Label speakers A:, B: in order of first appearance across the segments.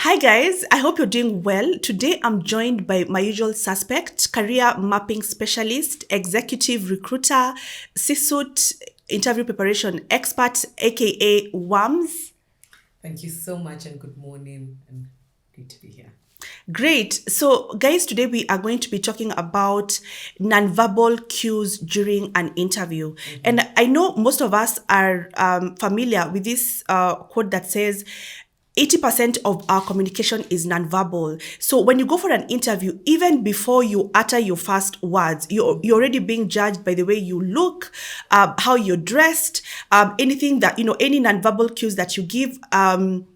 A: Hi guys, I hope you're doing well. Today I'm joined by my usual suspect, career mapping specialist, executive recruiter, C-suite interview preparation expert, aka WAMS.
B: Thank you so much and good morning and great to be here.
A: Great. So, guys, today we are going to be talking about nonverbal cues during an interview. And I know most of us are familiar with this quote that says, 80% of our communication is nonverbal. So when you go for an interview, even before you utter your first words, you're already being judged by the way you look, how you're dressed, anything that, any nonverbal cues that you give,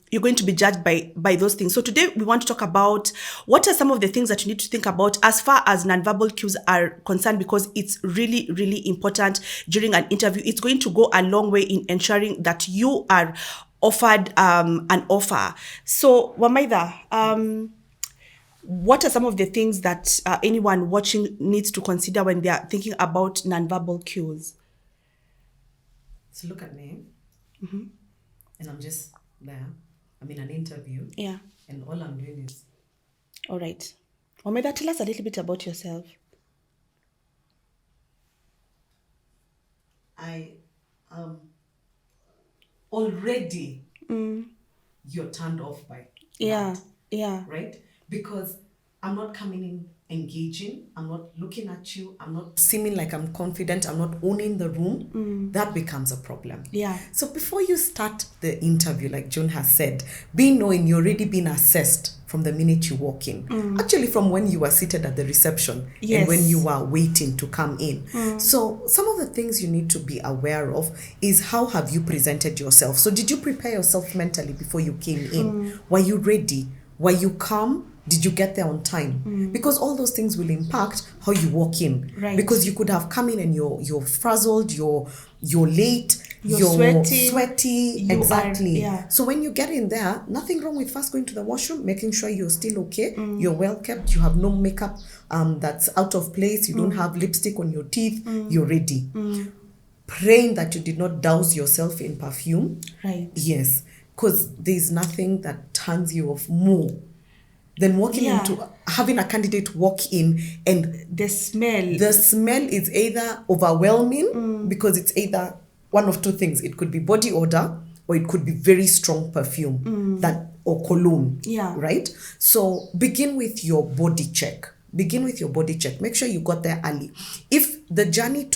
A: you're going to be judged by those things. So today we want to talk about what are some of the things that you need to think about as far as nonverbal cues are concerned, because it's really, really important during an interview. It's going to go a long way in ensuring that you are offered an offer. So Wamaida, what are some of the things that anyone watching needs to consider when they are thinking about nonverbal cues?
B: So look at me, and I'm just there. I'm in an interview.
A: Yeah.
B: And all I'm doing is...
A: All right. Wamaida, tell us a little bit about yourself.
B: I already you're turned off by that,
A: Yeah.
B: right? Because I'm not coming in engaging, I'm not looking at you, I'm not seeming like I'm confident, I'm not owning the room. That becomes a problem.
A: Yeah.
B: So before you start the interview, like Joan has said, be knowing you're already being assessed from the minute you walk in. Actually, from when you were seated at the reception
A: Yes.
B: and when you were waiting to come in. So some of the things you need to be aware of is how have you presented yourself? So did you prepare yourself mentally before you came in? Were you ready? Were you calm? Did you get there on time? Because all those things will impact how you walk in.
A: Right.
B: Because you could have come in and you're frazzled, you're late,
A: You're
B: sweaty.
A: You
B: Exactly.
A: are.
B: So when you get in there, nothing wrong with first going to the washroom, making sure you're still okay, you're well kept, you have no makeup that's out of place, you don't have lipstick on your teeth, you're ready. Praying that you did not douse yourself in perfume.
A: Right.
B: Yes, because there's nothing that turns you off more than walking into having a candidate walk in and
A: The smell.
B: the smell is either overwhelming because it's either one of two things. It could be body odor or it could be very strong perfume or cologne.
A: Yeah.
B: Right? So begin with your body check. Make sure you got there early. If the journey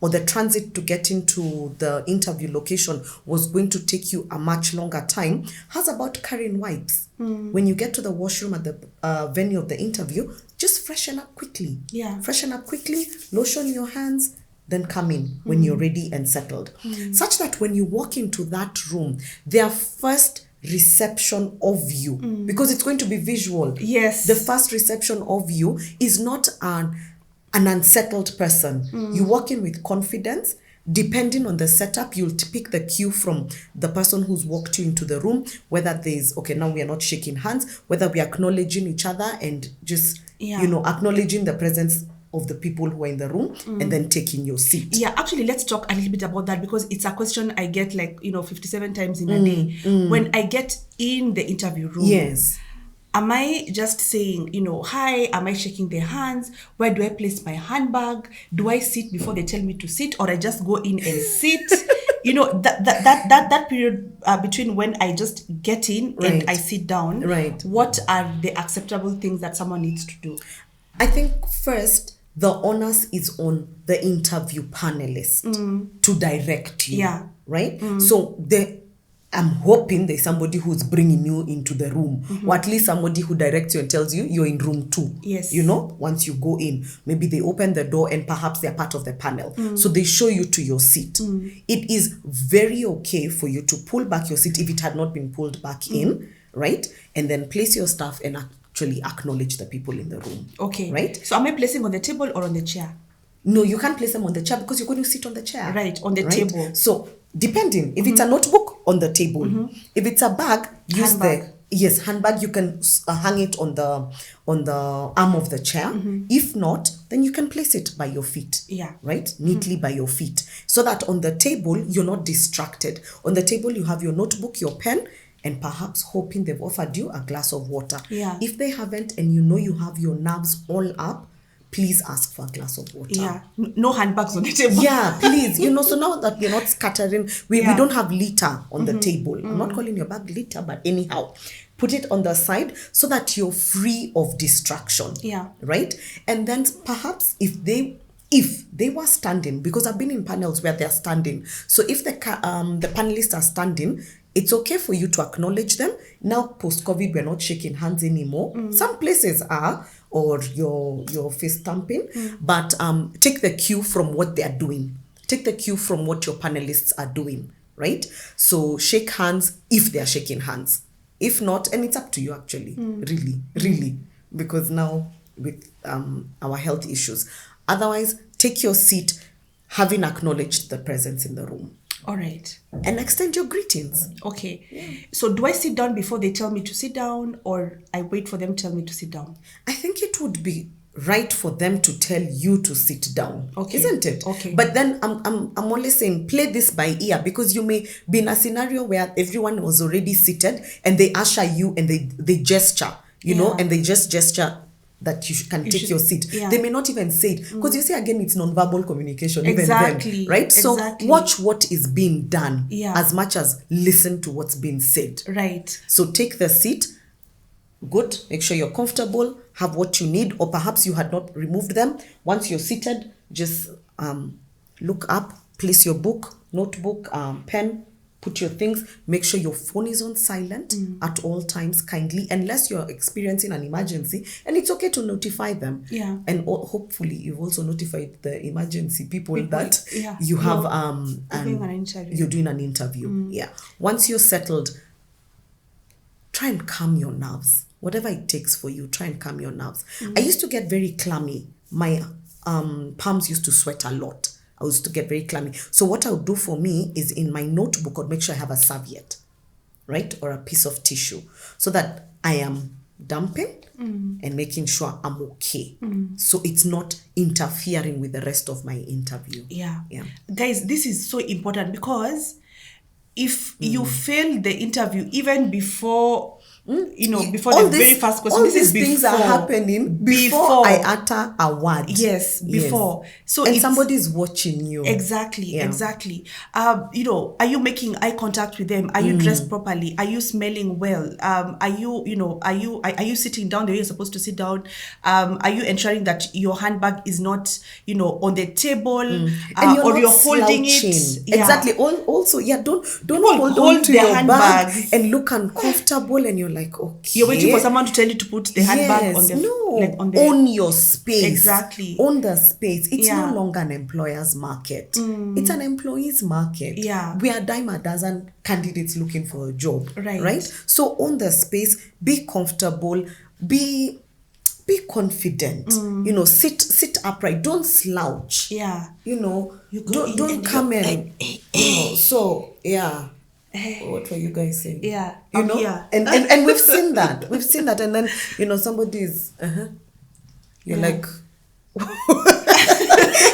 B: or the transit to get into the interview location was going to take you a much longer time, how's about carrying wipes? When you get to the washroom at the venue of the interview, just freshen up quickly.
A: Yeah.
B: Freshen up quickly, lotion your hands, then come in when you're ready and settled. Such that when you walk into that room, their first reception of you, because it's going to be visual.
A: Yes.
B: The first reception of you is not an unsettled person. You walk in with confidence. Depending on the setup, you'll pick the cue from the person who's walked you into the room, whether there's, okay, now we are not shaking hands, whether we are acknowledging each other and just, acknowledging the presence of the people who are in the room and then taking your seat.
A: Yeah, actually, let's talk a little bit about that, because it's a question I get 57 times in a day. When I get in the interview room.
B: Yes.
A: Am I just saying, hi? Am I shaking their hands? Where do I place my handbag? Do I sit before they tell me to sit, or I just go in and sit? That period between when I just get in and I sit down.
B: Right.
A: What are the acceptable things that someone needs to do?
B: I think first, the onus is on the interview panelist to direct you.
A: Yeah.
B: Right? So I'm hoping there's somebody who's bringing you into the room, or at least somebody who directs you and tells you you're in room 2.
A: Yes.
B: Once you go in, maybe they open the door and perhaps they're part of the panel. So they show you to your seat. It is very okay for you to pull back your seat if it had not been pulled back in, right? And then place your stuff and actually acknowledge the people in the room.
A: Okay.
B: Right?
A: So am I placing on the table or on the chair?
B: No, you can't place them on the chair because you're going to sit on the chair.
A: Right, on the table.
B: So depending, if it's a notebook, on the table. If it's a bag, use
A: Handbag.
B: handbag. You can hang it on the arm of the chair. If not, then you can place it by your feet.
A: Yeah.
B: Right? Neatly by your feet. So that on the table, you're not distracted. On the table, you have your notebook, your pen, and perhaps hoping they've offered you a glass of water.
A: Yeah.
B: If they haven't and you know you have your nerves all up, please ask for a glass of water.
A: Yeah. No handbags on the table.
B: Yeah, please. So now that you're not scattering, we
A: Yeah.
B: don't have litter on the table. I'm not calling your bag litter, but anyhow, put it on the side so that you're free of distraction.
A: Yeah.
B: Right? And then perhaps if they were standing, because I've been in panels where they're standing. So if the panelists are standing, it's okay for you to acknowledge them. Now, post-COVID, we're not shaking hands anymore. Some places are, or your face stamping, but take the cue from what they're doing. Take the cue from what your panelists are doing, right? So shake hands if they're shaking hands. If not, and it's up to you actually, really, because now with our health issues. Otherwise, take your seat having acknowledged the presence in the room.
A: All right.
B: And extend your greetings.
A: Okay. Yeah. So do I sit down before they tell me to sit down, or I wait for them to tell me to sit down?
B: I think it would be right for them to tell you to sit down.
A: Okay.
B: Isn't it?
A: Okay.
B: But then I'm only saying play this by ear, because you may be in a scenario where everyone was already seated and they usher you and they gesture, and they just gesture that you can take your seat.
A: Yeah.
B: They may not even say it, because you see, again, it's non-verbal communication.
A: Exactly.
B: Even then, right? So watch what is being done as much as listen to what's being said.
A: Right.
B: So take the seat. Good. Make sure you're comfortable. Have what you need, or perhaps you had not removed them. Once you're seated, just look up, place your book, notebook, pen, put your things. Make sure your phone is on silent at all times, kindly, unless you're experiencing an emergency, and it's okay to notify them.
A: Yeah.
B: And hopefully you've also notified the emergency people that you have you're doing an interview. Yeah. Once you're settled, try and calm your nerves. Whatever it takes for you, try and calm your nerves. I used to get very clammy. My palms used to sweat a lot. I used to get very clammy. So what I would do for me is, in my notebook, I'd make sure I have a serviette, right? Or a piece of tissue, so that I am dumping and making sure I'm okay. So it's not interfering with the rest of my interview.
A: Yeah.
B: Yeah.
A: Guys, this is so important, because if you fail the interview even before before the very first question,
B: all
A: this is
B: these things are happening before I utter a word.
A: Yes, before. So
B: and somebody's watching you.
A: Exactly. Are you making eye contact with them? Are you dressed properly? Are you smelling well? Are you sitting down the way you're supposed to sit down? Are you ensuring that your handbag is not on the table,
B: and you're holding
A: slouching.
B: it? Yeah. Exactly. Also, don't hold on to your bag and look uncomfortable, and you're like, okay.
A: You're waiting for someone to tell you to put the handbag on the
B: own your space.
A: Exactly.
B: Own the space. It's no longer an employer's market. It's an employee's market.
A: Yeah.
B: We are a dime a dozen candidates looking for a job.
A: Right.
B: So own the space, be comfortable, be confident. Sit upright. Don't slouch.
A: Yeah.
B: Don't come in. So yeah. What were you guys saying?
A: Yeah.
B: Yeah. And we've seen that. And then, somebody's you're like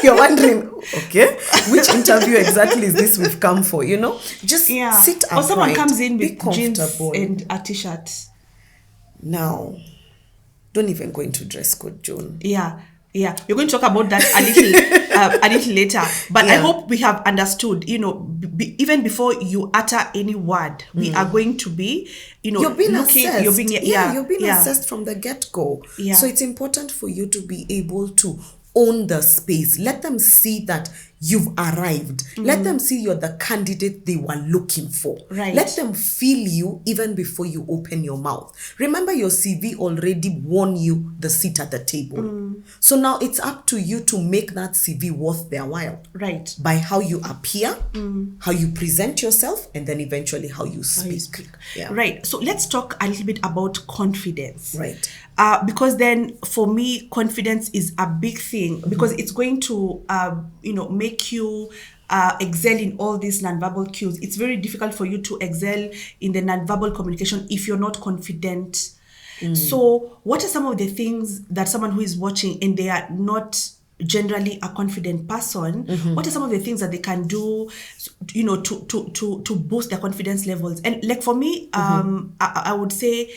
B: you're wondering, okay, which interview exactly is this we've come for? Just sit upright.
A: Or someone comes in
B: be
A: with jeans
B: comfortable
A: and a t-shirt.
B: Now, don't even go into dress code, Joan.
A: Yeah. We're going to talk about that a little later. But I hope we have understood, even before you utter any word, we are going to be,
B: you're being assessed.
A: You're being
B: assessed from the get-go.
A: Yeah.
B: So it's important for you to be able to own the space. Let them see that you've arrived. Let them see you're the candidate they were looking for.
A: Right.
B: Let them feel you even before you open your mouth. Remember, your CV already won you the seat at the table. So now it's up to you to make that CV worth their while.
A: Right.
B: By how you appear, how you present yourself, and then eventually how you speak. Yeah.
A: Right. So let's talk a little bit about confidence.
B: Right.
A: Because then for me, confidence is a big thing, because it's going to, make you excel in all these nonverbal cues. It's very difficult for you to excel in the nonverbal communication if you're not confident. So what are some of the things that someone who is watching and they are not generally a confident person, what are some of the things that they can do, to boost their confidence levels? And like for me, I would say,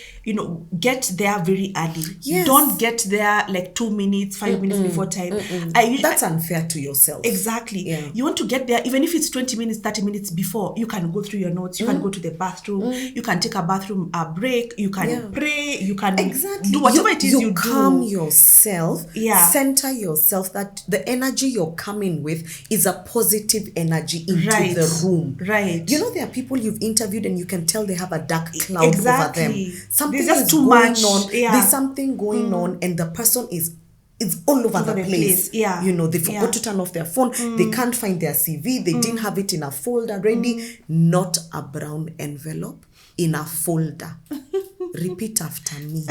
A: get there very early.
B: Yes.
A: Don't get there like 2 minutes, 5 minutes before time.
B: That's unfair to yourself.
A: Exactly.
B: Yeah.
A: You want to get there, even if it's 20 minutes, 30 minutes before, you can go through your notes, you can go to the bathroom, you can take a bathroom break, you can pray, you can do whatever it is you
B: calm
A: do.
B: yourself, center yourself, that the energy you're coming with is a positive energy into the room.
A: Right.
B: There are people you've interviewed and you can tell they have a dark cloud over them. Something
A: There's just
B: is
A: too
B: going
A: much.
B: on.
A: Yeah.
B: There's something going on and the person is all over the place.
A: Yeah.
B: They forgot to turn off their phone. They can't find their CV. They didn't have it in a folder ready. Not a brown envelope, in a folder. Repeat after me.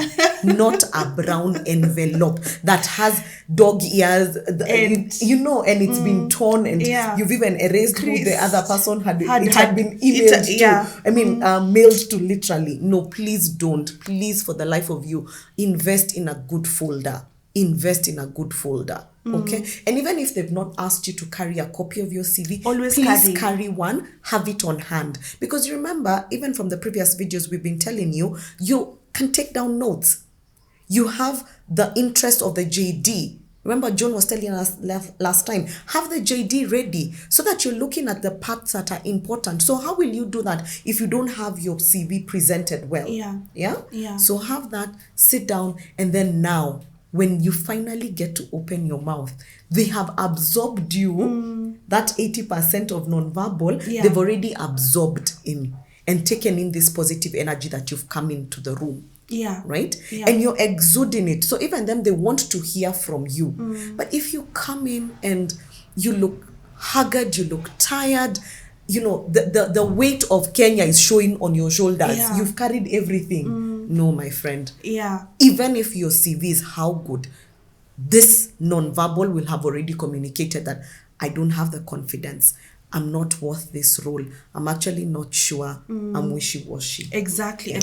B: Not a brown envelope that has dog ears, and it's been torn, and you've even erased who the other person had been emailed to. Mailed to, literally. No, please don't. Please, for the life of you, invest in a good folder. Okay? And even if they've not asked you to carry a copy of your CV, please carry one, have it on hand. Because remember, even from the previous videos we've been telling you, you can take down notes. You have the interest of the JD. Remember, John was telling us last time, have the JD ready so that you're looking at the parts that are important. So how will you do that if you don't have your CV presented well? Yeah? So have that, sit down, and then now, when you finally get to open your mouth, they have absorbed you, that 80% of nonverbal, they've already absorbed in and taken in this positive energy that you've come into the room.
A: Yeah.
B: Right? Yeah. And you're exuding it. So even them, they want to hear from you. But if you come in and you look haggard, you look tired, the weight of Kenya is showing on your shoulders. You've carried everything. No, my friend.
A: Yeah.
B: Even if your CV is how good, this nonverbal will have already communicated that I don't have the confidence. I'm not worth this role. I'm actually not sure. I'm wishy-washy.
A: Exactly.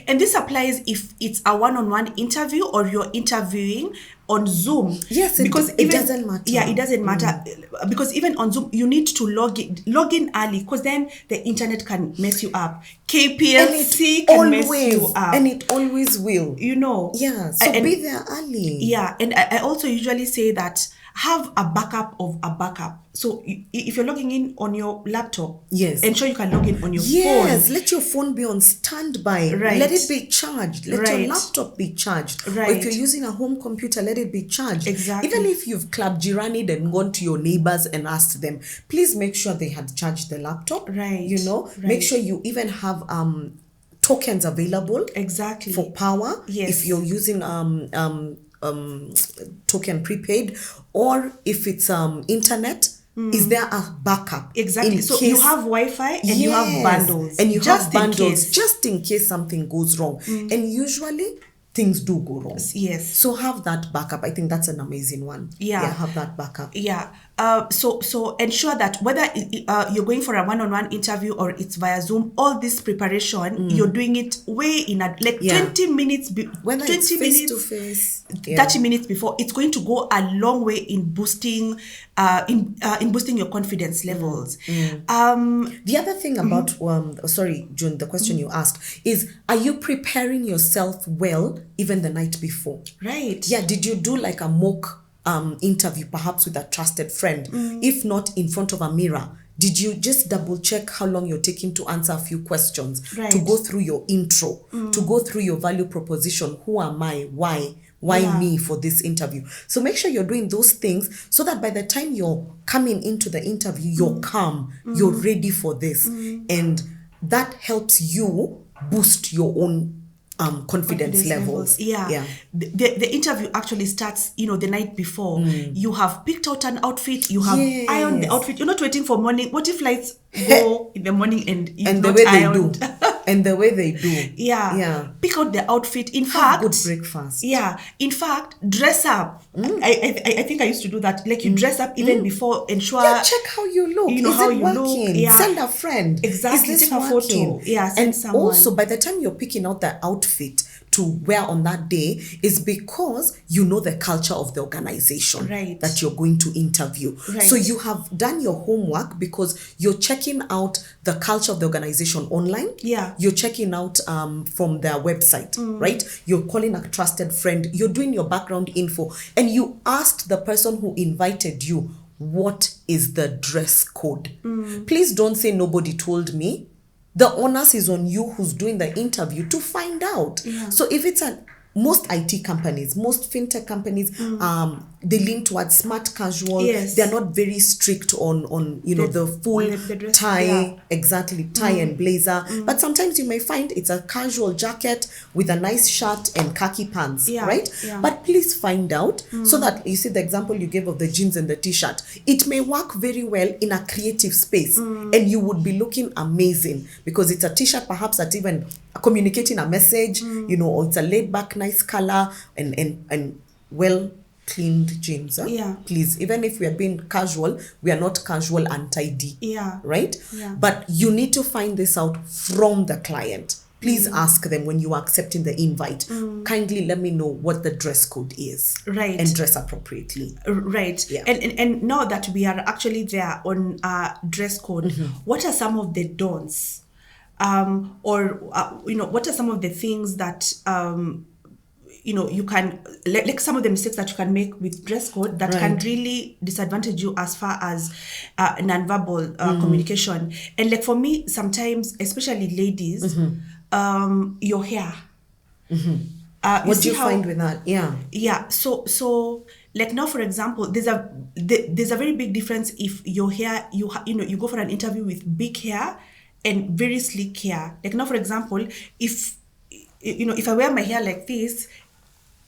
A: And this applies if it's a one-on-one interview or you're interviewing on Zoom.
B: Yes, because it doesn't matter.
A: Yeah, it doesn't matter. Because even on Zoom, you need to log in early, because then the internet can mess you up. KPLC can mess you up.
B: And it always will. Yeah, so be there early.
A: Yeah, and I also usually say that have a backup of a backup. So if you're logging in on your laptop, ensure you can log in on your phone.
B: Yes, let your phone be on standby.
A: Right.
B: Let it be charged. Let your laptop be charged.
A: Right.
B: Or if you're using a home computer, let it be charged.
A: Exactly.
B: Even if you've club jiranied and gone to your neighbors and asked them, please make sure they had charged the laptop.
A: Right.
B: Make sure you even have tokens available.
A: Exactly.
B: For power.
A: Yes.
B: If you're using token prepaid, or if it's internet, is there a backup?
A: Exactly. So you have Wi-Fi and you have bundles.
B: And you have bundles just in case something goes wrong. And usually things do go wrong.
A: Yes.
B: So have that backup. I think that's an amazing one. Yeah, have that backup.
A: Yeah. So ensure that whether you're going for a one-on-one interview or it's via Zoom, all this preparation, you're doing it way in 20 minutes,
B: whether 20 it's face to face,
A: 30 minutes before. It's going to go a long way in boosting in boosting your confidence levels.
B: The other thing about sorry, June, the question you asked is, are you preparing yourself well even the night before?
A: Right.
B: Yeah. Did you do like a mock interview, perhaps with a trusted friend? If not, in front of a mirror, did you just double check how long you're taking to answer a few questions, to go through your intro, to go through your value proposition? Who am I? Why me for this interview? So make sure you're doing those things so that by the time you're coming into the interview, you're calm, you're ready for this. And that helps you boost your own confidence levels.
A: Yeah. The interview actually starts, the night before. You have picked out an outfit, you have ironed the outfit. You're not waiting for morning. What if lights go in the morning and you've not
B: the way
A: ironed?
B: they do. And the way they do.
A: Yeah. Pick out the outfit. In
B: Have
A: fact,
B: good breakfast.
A: Yeah. In fact, dress up. I think I used to do that. Like you dress up even before, ensure.
B: Yeah, check how you look.
A: You know
B: Is
A: how
B: it
A: you
B: working?
A: look. Yeah.
B: Send a friend.
A: Exactly.
B: Is this
A: Take a
B: working?
A: photo. Yeah. Send
B: And
A: someone.
B: also, by the time you're picking out the outfit to wear on that day, is because you know the culture of the organization
A: Right.
B: that you're going to interview.
A: Right.
B: So you have done your homework because you're checking out the culture of the organization online.
A: Yeah.
B: You're checking out from their website, right? You're calling a trusted friend. You're doing your background info. And you asked the person who invited you, what is the dress code? Please don't say nobody told me. The onus is on you who's doing the interview to find out.
A: Yeah.
B: So if it's most IT companies, most fintech companies, they lean towards smart casual.
A: Yes.
B: They're not very strict on the full
A: the dress,
B: tie,
A: yeah.
B: exactly, tie and blazer. But sometimes you may find it's a casual jacket with a nice shirt and khaki pants,
A: Yeah.
B: right?
A: Yeah.
B: But please find out so that you see the example you gave of the jeans and the t-shirt. It may work very well in a creative space and you would be looking amazing because it's a t-shirt perhaps that even communicating a message, or it's a laid back, nice color and well cleaned jeans.
A: Yeah.
B: Please, even if we are being casual, we are not casual and tidy.
A: Yeah.
B: Right?
A: Yeah.
B: But you need to find this out from the client. Please ask them when you are accepting the invite. Kindly let me know what the dress code is.
A: Right.
B: And dress appropriately.
A: Right.
B: Yeah.
A: And now that we are actually there on dress code, what are some of the don'ts? What are some of the things that you can, like some of the mistakes that you can make with dress code that can really disadvantage you as far as nonverbal communication. And like for me, sometimes, especially ladies, your hair.
B: What do you find with that? Yeah.
A: Yeah. So like now, for example, there's a very big difference if your hair, you go for an interview with big hair and very sleek hair. Like now, for example, if I wear my hair like this,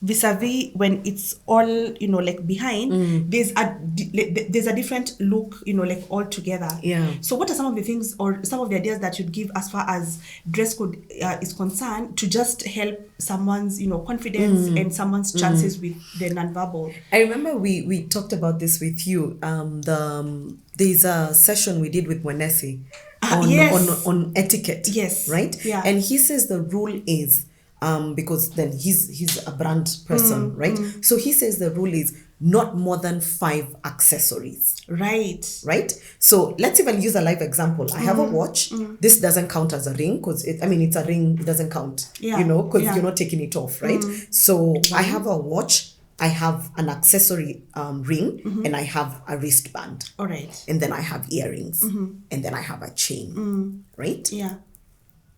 A: vis-a-vis when it's all like behind, there's a different look, like all together.
B: Yeah.
A: So what are some of the things or some of the ideas that you'd give as far as dress code is concerned to just help someone's confidence and someone's chances with the nonverbal?
B: I remember we talked about this with you. There's a session we did with Mwenesi on etiquette.
A: Yes.
B: Right?
A: Yeah.
B: And he says the rule is because then he's a brand person, right? So he says the rule is not more than 5 accessories.
A: Right.
B: So let's even use a live example. I have a watch. This doesn't count as a ring because it's a ring. It doesn't count, because you're not taking it off, right? So I have a watch. I have an accessory ring and I have a wristband.
A: All right.
B: And then I have earrings and then I have a chain, right?
A: Yeah.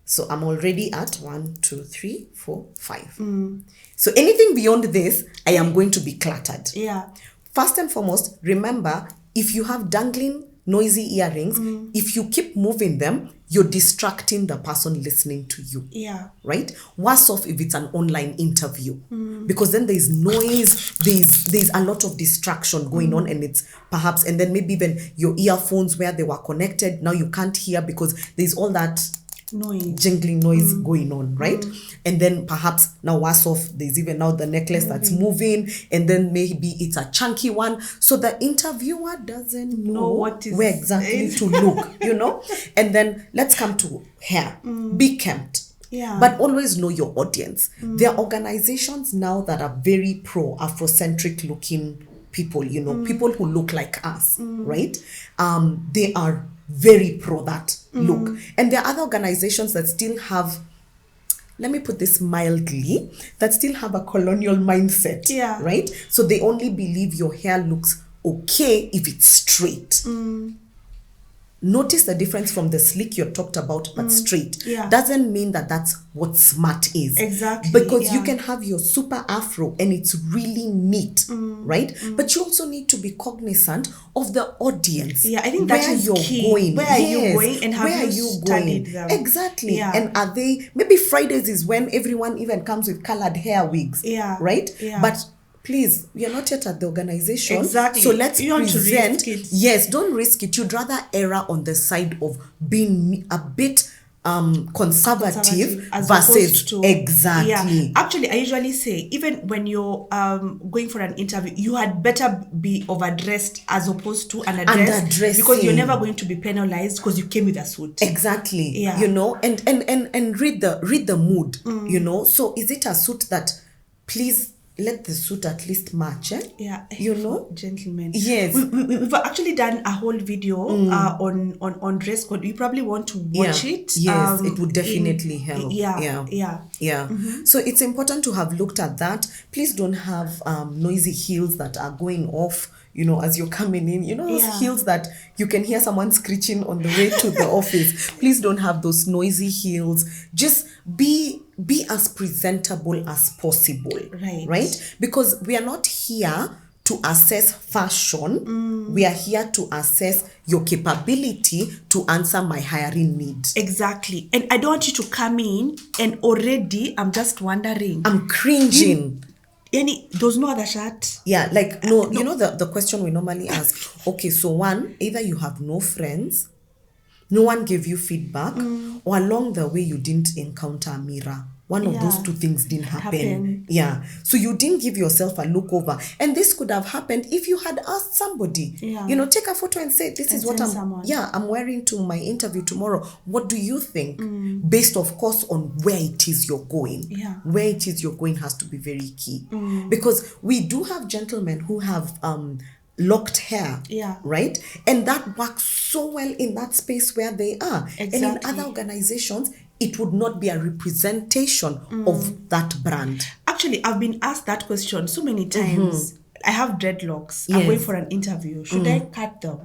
B: So I'm already at 1, 2, 3, 4, 5. So anything beyond this, I am going to be cluttered.
A: Yeah.
B: First and foremost, remember, if you have dangling, noisy earrings, if you keep moving them, you're distracting the person listening to you.
A: Yeah.
B: Right? Worse off if it's an online interview. Because then there's noise, there's a lot of distraction going on, and it's perhaps, and then maybe even your earphones where they were connected, now you can't hear because there's all that jingling noise going on, right? And then perhaps now worse off, there's even now the necklace that's moving, and then maybe it's a chunky one, so the interviewer doesn't know where exactly to look, and then let's come to hair. Be kempt.
A: Yeah.
B: But always know your audience. There are organizations now that are very pro Afrocentric looking people, people who look like us, right? They are very pro that look. And there are other organizations that still have, let me put this mildly, that still have a colonial mindset, right? So they only believe your hair looks okay if it's straight. Notice the difference from the slick you talked about, but straight.
A: Yeah.
B: Doesn't mean that that's what smart is.
A: Exactly.
B: Because you can have your super afro and it's really neat, right? But you also need to be cognizant of the audience.
A: Yeah, I think that is
B: you're
A: key.
B: going.
A: Where are you going and
B: where
A: have you studied them?
B: Exactly.
A: Yeah.
B: And are they, maybe Fridays is when everyone even comes with colored hair wigs.
A: Yeah.
B: Right?
A: Yeah.
B: But please, we are not yet at the organization.
A: Exactly.
B: So let's
A: you want
B: present.
A: to risk it.
B: Yes, don't risk it. You'd rather err on the side of being a bit conservative
A: as
B: versus
A: opposed to
B: exactly.
A: Yeah. Actually, I usually say even when you're going for an interview, you had better be overdressed as opposed to underdressed, because you're never going to be penalized because you came with a suit.
B: Exactly.
A: Yeah.
B: You know, and read the mood. You know, so is it a suit that, please let the suit at least match, eh?
A: Yeah,
B: you know,
A: gentlemen.
B: Yes.
A: We've actually done a whole video on dress code. You probably want to watch it.
B: Yes, it would definitely help.
A: Yeah.
B: So it's important to have looked at that. Please don't have noisy heels that are going off, you know, as you're coming in. You know, those heels that you can hear someone screeching on the way to the office. Please don't have those noisy heels. Just be as presentable as possible. Right? Because we are not here to assess fashion. We are here to assess your capability to answer my hiring needs.
A: Exactly. And I don't want you to come in and already I'm just wondering.
B: I'm cringing.
A: There's no other shirt.
B: Yeah, like no. You know the question we normally ask. Okay, so one, either you have no friends, no one gave you feedback, or along the way you didn't encounter a mirror. One of those two things didn't happen. Yeah. So you didn't give yourself a look over. And this could have happened if you had asked somebody. You know, take a photo and say, this is what I'm wearing to my interview tomorrow. What do you think? Based, of course, on where it is you're going. Where it is you're going has to be very key. Because we do have gentlemen who have locked hair, right? And that works so well in that space where they are. And in other organizations, it would not be a representation of that brand.
A: Actually, I've been asked that question so many times. I have dreadlocks. I'm going for an interview. Should I cut them?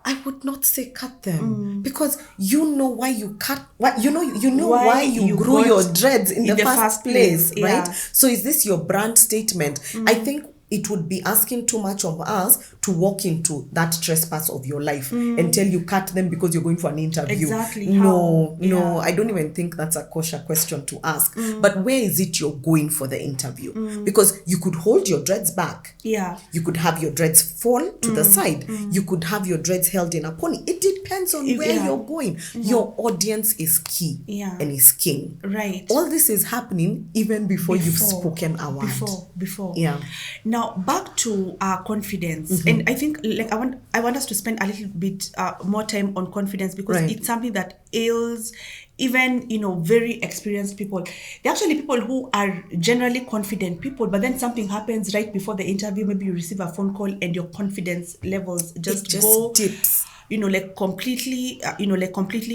B: I would not say cut them, because you know why you cut. You know why you grew your dreads in the first place, right? So is this your brand statement? I think it would be asking too much of us to walk into that trespass of your life and tell you cut them because you're going for an interview.
A: Exactly.
B: No, I don't even think that's a kosher question to ask. But where is it you're going for the interview? Because you could hold your dreads back. You could have your dreads fall to the side. You could have your dreads held in a pony. It depends on where you're going. Your audience is key and is king.
A: Right.
B: All this is happening even before you've spoken a word.
A: Before.
B: Yeah.
A: Now back to confidence, and I think like I want us to spend a little bit more time on confidence, because it's something that ails even very experienced people. They're actually people who are generally confident people, but then something happens right before the interview. Maybe you receive a phone call and your confidence levels just go
B: dips.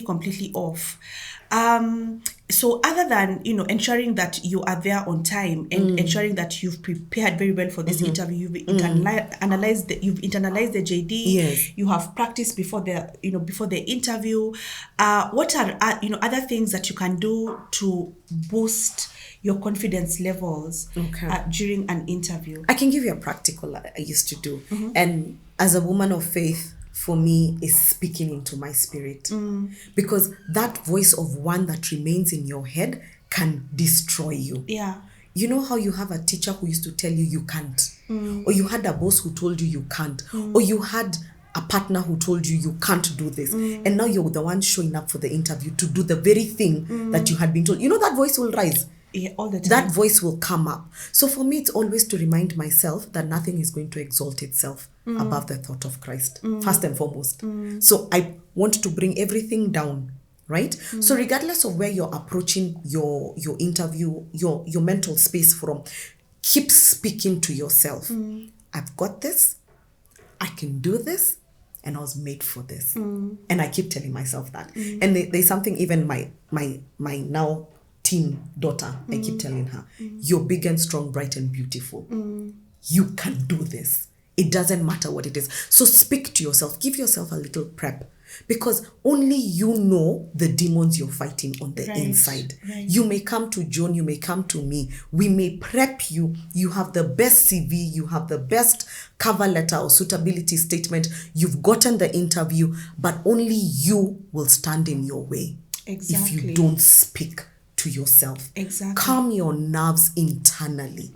A: Completely off. So other than ensuring that you are there on time and ensuring that you've prepared very well for this interview, you've internalized the JD, you have practiced before the interview. What are other things that you can do to boost your confidence levels during an interview?
B: I can give you a practical I used to do, and as a woman of faith, for me, is speaking into my spirit. Because that voice of one that remains in your head can destroy you. You know how you have a teacher who used to tell you you can't, or you had a boss who told you can't, or you had a partner who told you can't do this, and now you're the one showing up for the interview to do the very thing that you had been told. That voice will rise.
A: All the time.
B: That voice will come up. So for me, it's always to remind myself that nothing is going to exalt itself above the thought of Christ, first and foremost. So I want to bring everything down, right? So regardless of where you're approaching your interview, your mental space from, keep speaking to yourself. I've got this. I can do this. And I was made for this. And I keep telling myself that. And there's something even my now teen daughter, I keep telling her, you're big and strong, bright and beautiful. You can do this. It doesn't matter what it is. So speak to yourself. Give yourself a little prep, because only you know the demons you're fighting on the inside. You may come to John, you may come to me. We may prep you. You have the best CV, you have the best cover letter or suitability statement. You've gotten the interview, but only you will stand in your way if you don't speak to to yourself.
A: Exactly.
B: Calm your nerves internally.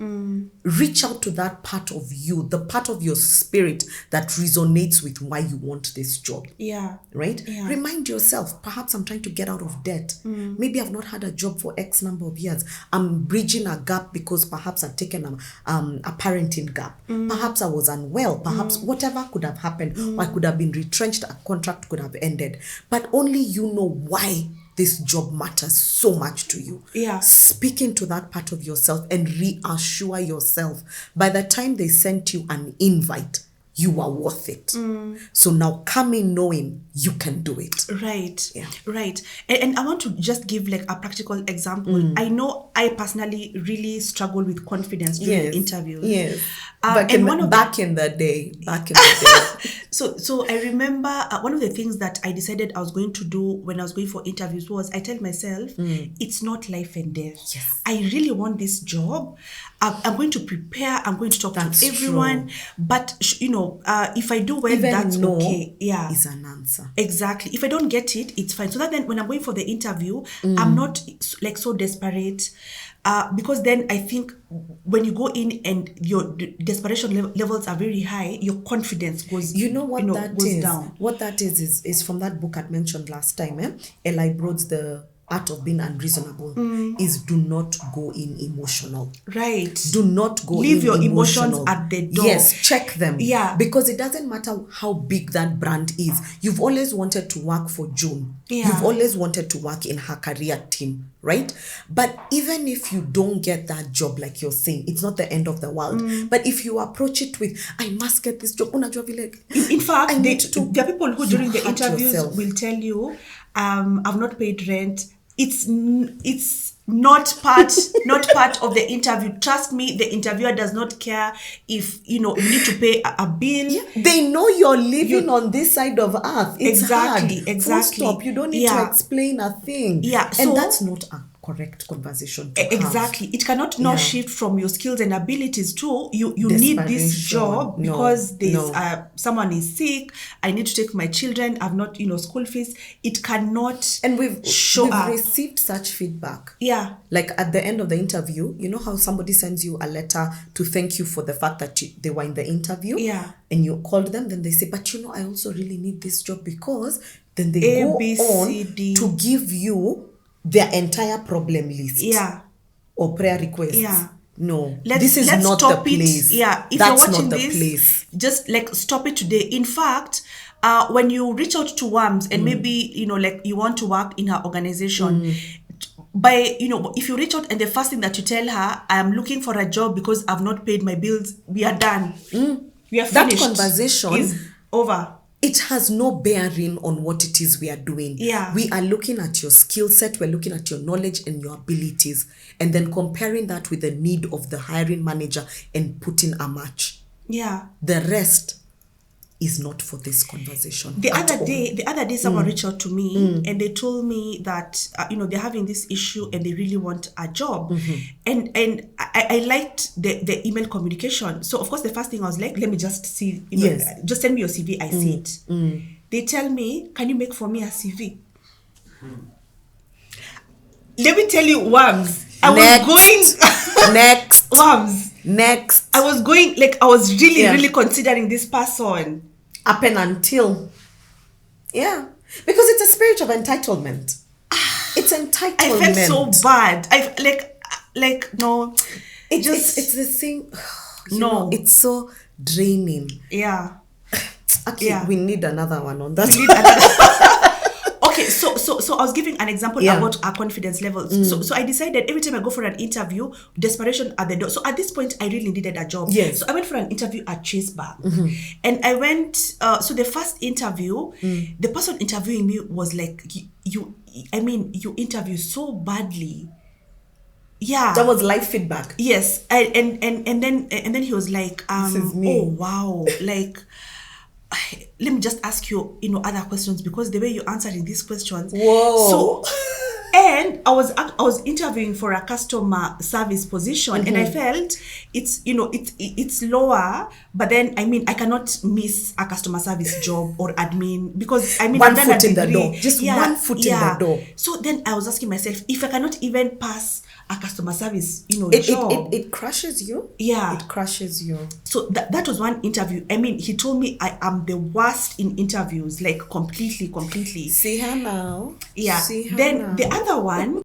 B: Reach out to that part of you, the part of your spirit that resonates with why you want this job.
A: Yeah.
B: Right?
A: Yeah.
B: Remind yourself, perhaps I'm trying to get out of debt. Maybe I've not had a job for X number of years. I'm bridging a gap because perhaps I've taken a parenting gap. Perhaps I was unwell. Perhaps whatever could have happened. Or I could have been retrenched. A contract could have ended. But only you know why this job matters so much to you.
A: Yeah.
B: Speak into that part of yourself and reassure yourself. By the time they sent you an invite, you are worth it. So now come in knowing you can do it.
A: Right.
B: Yeah.
A: Right. And I want to just give like a practical example. I know I personally really struggle with confidence during the interviews.
B: Yes.
A: And
B: Back in the day.
A: So I remember one of the things that I decided I was going to do when I was going for interviews was I tell myself, it's not life and death.
B: Yes.
A: I really want this job. I'm going to prepare. I'm going to talk
B: That's
A: to everyone.
B: true.
A: But, if I do well,
B: Even
A: that's
B: no
A: okay. Yeah.
B: is an answer.
A: Exactly. If I don't get it, it's fine. So that then when I'm going for the interview, I'm not like so desperate. Because then I think when you go in and your desperation levels are very high, your confidence goes. Goes down.
B: What that is from that book I mentioned last time. Eli Broad's The Art of Being Unreasonable. Is do not go in emotional.
A: Right.
B: Do not go
A: Leave
B: in
A: your
B: emotional.
A: emotions at the door.
B: Yes, check them.
A: Yeah.
B: Because it doesn't matter how big that brand is. You've always wanted to work for June.
A: Yeah.
B: You've always wanted to work in her career team, right? But even if you don't get that job, like you're saying, it's not the end of the world. But if you approach it with, I must get this job.
A: In fact, there are people who during the interviews will tell you, I've not paid rent. It's not part of the interview. Trust me, the interviewer does not care if you need to pay a bill.
B: Yeah. They know you're living on this side of earth. It's
A: Exactly.
B: hard. Full stop. You don't need to explain a thing.
A: Yeah.
B: And that's not a correct conversation to have.
A: Exactly. It cannot now shift from your skills and abilities to you need this job because there's someone is sick, I need to take my children, I've not school fees. It cannot.
B: And we've
A: up.
B: received such feedback.
A: Yeah.
B: Like at the end of the interview, you know how somebody sends you a letter to thank you for the fact that they were in the interview?
A: Yeah.
B: And you called them, then they say, but I also really need this job because then they go on to give you their entire problem list.
A: Yeah.
B: Or prayer requests.
A: Yeah.
B: No.
A: Let's
B: not
A: stop
B: the place.
A: It. Yeah. If
B: that's
A: you're watching
B: not the
A: this,
B: place.
A: just like stop it today. In fact, when you reach out to WAMS and maybe, you want to work in her organization, if you reach out and the first thing that you tell her, I am looking for a job because I've not paid my bills, we are done. We are finished.
B: That conversation
A: is over.
B: It has no bearing on what it is we are doing.
A: Yeah.
B: We are looking at your skill set, we're looking at your knowledge and your abilities, and then comparing that with the need of the hiring manager and putting a match.
A: Yeah.
B: The rest is not for this conversation.
A: The other day, someone reached out to me and they told me that they're having this issue and they really want a job, and I liked the email communication. So of course, the first thing I was like, let me just see, just send me your CV. I see it. They tell me, can you make for me a CV? Let me tell you, Worms. I was going
B: next.
A: Worms.
B: Next.
A: I was going I was really considering this person.
B: Up and until. Yeah. Because it's a spirit of entitlement. It's entitlement.
A: I felt so bad. No.
B: It's the thing. It's so draining.
A: Yeah.
B: Okay, we need another one on that.
A: Okay, so I was giving an example about our confidence levels. So I decided every time I go for an interview, desperation at the door. So at this point, I really needed a job.
B: Yes.
A: So I went for an interview at Chase Bar. And I went, so the first interview, the person interviewing me was like, you interview so badly. Yeah.
B: That was live feedback.
A: Yes. And then he was like,
B: this is me.
A: Oh, wow. Let me just ask you, other questions, because the way you're answering these questions.
B: Whoa.
A: So And I was interviewing for a customer service position, and I felt it's lower, but then I cannot miss a customer service job or admin, because
B: One
A: I've done a
B: foot in the
A: degree.
B: door. Just one foot in the door.
A: So then I was asking myself, if I cannot even pass a customer service job,
B: It crushes you.
A: Yeah.
B: It crushes you.
A: so that was one interview. He told me I am the worst in interviews, like completely.
B: See her now.
A: Yeah.
B: See her
A: Then
B: now.
A: the other one,